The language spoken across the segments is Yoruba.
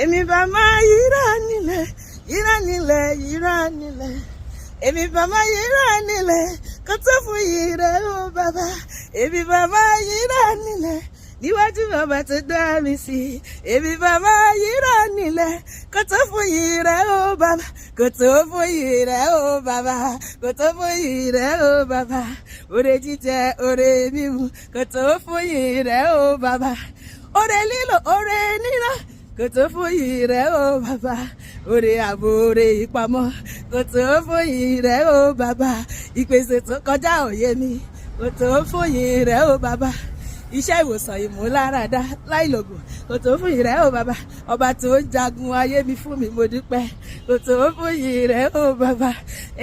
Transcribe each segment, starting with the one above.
èmi bá máa yíra nílẹ̀ yíra nílẹ̀ yíra nílẹ̀ èmi bá máa yíra nílẹ̀ kó tó fún yìí rẹ̀ ó bàbá èmi bá máa yíra nílẹ̀ níwájú bàbá tó dá mi sí èmi bá máa yíra nílẹ̀ kó tó fún yìí rẹ̀ ó bàbá kó tó fún yìí rẹ̀ ó bàbá kó tó fún yìí rẹ̀ ó bàbá oore jíjẹ oore mímu kó tó fún yìí rẹ̀ ó bàbá oore lílò oore níná kò tó fún yìí rẹ̀ ó bàbá oore ààbò oore ìpamọ́ kò tó fún yìí rẹ̀ ó bàbá ìpèsè tó kọjá òye mi kò tó fún yìí rẹ̀ ó bàbá iṣẹ́ ìwòsàn ìmúláradá láìlògùn kò tó fún yìí rẹ̀ ó bàbá ọba tó ń jagun ayé mi fún mi mo dúpẹ́ kò tó fún yìí rẹ̀ ó bàbá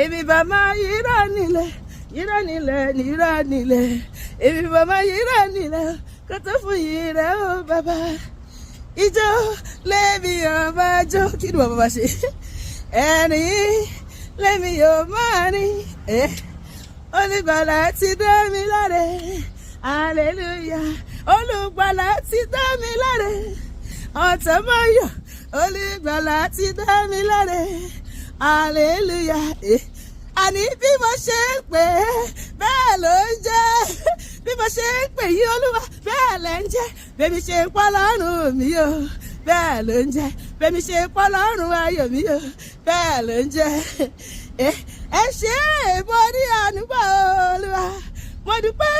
èmi bá máa yíra nílẹ̀ yíra nílẹ̀ yíra nílẹ̀ èmi bá máa yíra nílẹ̀ kò tó fún yìí rẹ̀ ó bàbá ijó lèmi yóò máa jó kí ni bàbá ṣe ẹ̀rín lèmi yóò máa rìn olùgbàlà ti dá mi láre hallelujah olùgbàlà ti dá mi láre ọ̀tẹ̀ máa yọ̀ olùgbàlà ti dá mi láre hallelujah àní bí mo ṣe ń pè é bẹ́ẹ̀ ló ń jẹ́ bí mo ṣe ń pè yí olúwa bẹ́ẹ̀ lẹ́ ń jẹ́ bẹ́ẹ̀ mi ṣe ń pọ́ lọ́rùn mi o bẹ́ẹ̀ ló ń jẹ́ bẹ́ẹ̀ mi ṣe ń pọ́ lọ́rùn ayọ̀ mi o bẹ́ẹ̀ ló ń jẹ́ ẹ ṣe mo rí àánú gbà olúwa mo dúpẹ́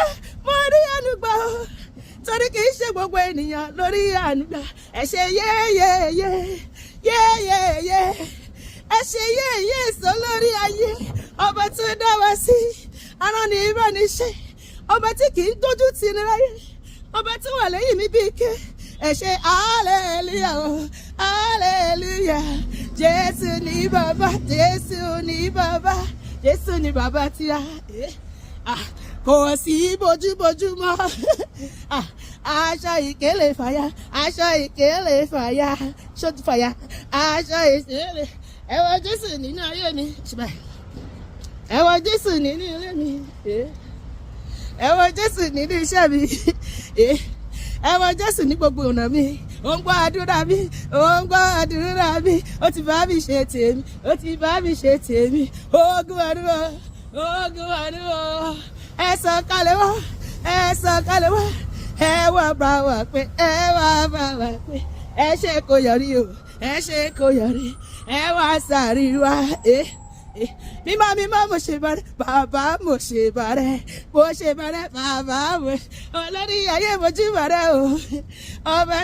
mo rí àánú gbà o torí kì í ṣe gbogbo ènìyàn lórí àánú gbà ẹ ṣe yéyéyé yéyéyé ẹ ṣe yéyé sọ lórí ayé ọba tó dá wa sí arán ní ìbániṣe ọba tí kì í tójú tì ní láyé ọba tí wà lẹ́yìn mi bíi ké ẹ ṣe hallelujah o hallelujah jésù ní bàbá jésù ní bàbá jésù ní bàbá tí a kò sí bójúbójú mọ́ aṣọ ìkélé fàyà aṣọ ìkélé fàyà ṣótú fàyà aṣọ ìkélé ẹ wọ jésù nínú ayé mi ẹ wọ jésù nínú ilé mi ẹ wọ jésù nínú iṣẹ́ mi ẹ wọ jésù ní gbogbo ọ̀nà mi ó ń gbọ́ àdúrà mi ó ń gbọ́ àdúrà mi ó ti bá mi ṣe tèmi ó ti bá mi ṣe tèmi ogun àdúrà ogun àdúrà ẹ sọ̀kalẹ̀ wá ẹ sọ̀kalẹ̀ wá ẹ wá bá wa pé ẹ wá bá wa pé ẹ ṣe kó yọrí o ẹ ṣe kó yọrí ẹ wá sàrí wá mímọ́ mo ṣe bàrẹ̀ bàbá mo ṣe bàrẹ̀ mo ṣe bàrẹ̀ bàbá mo olórí ayé mojú bàrẹ̀ o ọba.